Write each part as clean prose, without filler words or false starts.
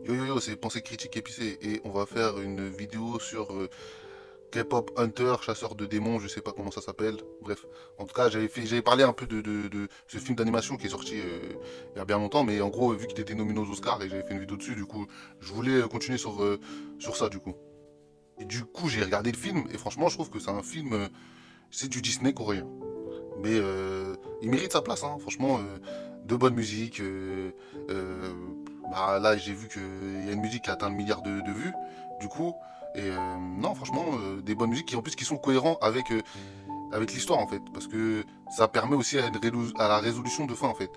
Yo yo yo, c'est Pensée critique épicée et on va faire une vidéo sur K-pop Hunter, chasseur de démons, je sais pas comment ça s'appelle. Bref, en tout cas, j'avais parlé un peu de ce film d'animation qui est sorti il y a bien longtemps, mais en gros, vu qu'il était nominé aux Oscars et j'avais fait une vidéo dessus, du coup, je voulais continuer sur ça, du coup. Et du coup, j'ai regardé le film et franchement, je trouve que c'est un film, c'est du Disney coréen. Mais il mérite sa place, hein, franchement, de bonne musique. Bah, là, j'ai vu qu'il y a une musique qui a atteint le milliard de vues, du coup. Et non, franchement, des bonnes musiques qui en plus qui sont cohérents avec l'histoire en fait, parce que ça permet aussi à la résolution de fin en fait.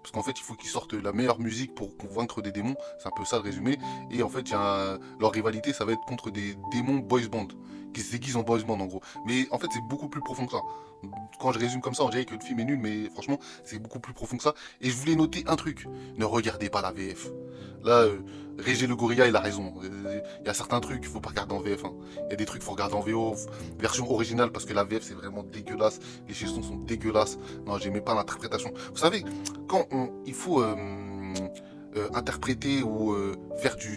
Parce qu'en fait, il faut qu'ils sortent la meilleure musique pour convaincre des démons, c'est un peu ça le résumé. Et en fait, leur rivalité, ça va être contre des démons boys band, qui se déguisent en boys band en gros. Mais en fait, c'est beaucoup plus profond que ça. Quand je résume comme ça, on dirait que le film est nul, mais franchement, c'est beaucoup plus profond que ça. Et je voulais noter un truc, ne regardez pas la VF. Là, Régé le Gorilla, il a raison. Il y a certains trucs qu'il faut pas regarder en VF. Hein. Il y a des trucs qu'il faut regarder en VO, version originale, parce que la VF, c'est vraiment dégueulasse. Les chansons sont dégueulasses. Non, j'aimais pas l'interprétation. Vous savez, il faut interpréter ou faire du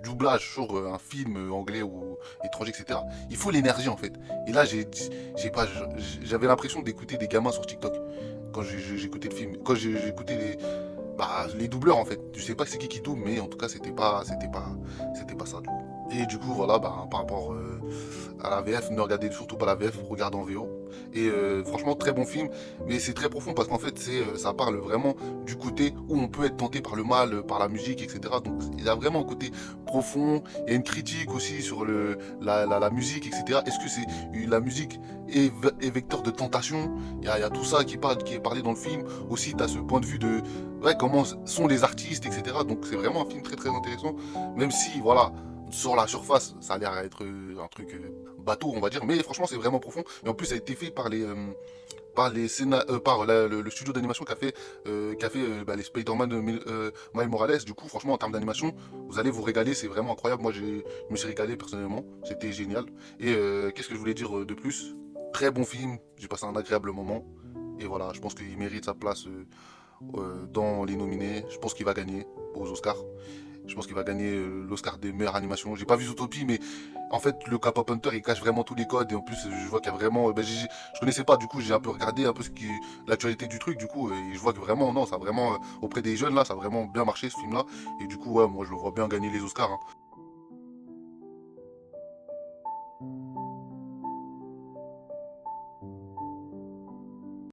doublage sur un film anglais ou étranger, etc., il faut l'énergie en fait. Et là, j'ai pas, j'avais l'impression d'écouter des gamins sur TikTok quand j'écoutais le film, quand j'écoutais les doubleurs en fait. Je sais pas c'est qui double, mais en tout cas c'était pas ça du coup. Et du coup voilà, par rapport à la VF, ne regardez surtout pas la VF, regardez en VO. Et franchement très bon film, mais c'est très profond parce qu'en fait ça parle vraiment du côté où on peut être tenté par le mal, par la musique, etc. Donc il y a vraiment un côté profond, il y a une critique aussi sur la musique, etc. Est-ce que c'est la musique est vecteur de tentation? Il y a tout ça qui est parlé dans le film. Aussi, tu as ce point de vue de ouais, comment sont les artistes, etc. Donc c'est vraiment un film très très intéressant, même si voilà, sur la surface, ça a l'air d'être un truc bateau, on va dire, mais franchement c'est vraiment profond. Et en plus, ça a été fait par le studio d'animation qui a fait les Spider-Man Miles Morales. Du coup, franchement, en termes d'animation, vous allez vous régaler, c'est vraiment incroyable. Moi, je me suis régalé personnellement, c'était génial. Et qu'est-ce que je voulais dire de plus? Très bon film, j'ai passé un agréable moment. Et voilà, je pense qu'il mérite sa place dans les nominés. Je pense qu'il va gagner aux Oscars. Je pense qu'il va gagner l'Oscar des meilleures animations. J'ai pas vu Zootopie, mais en fait, le K-pop Hunter, il cache vraiment tous les codes. Et en plus, je vois qu'il y a vraiment. Je connaissais pas, du coup, j'ai un peu regardé un peu l'actualité du truc, du coup, et je vois que vraiment, non, ça a vraiment, auprès des jeunes, là, ça a vraiment bien marché ce film-là. Et du coup, ouais, moi, je le vois bien gagner les Oscars. Hein.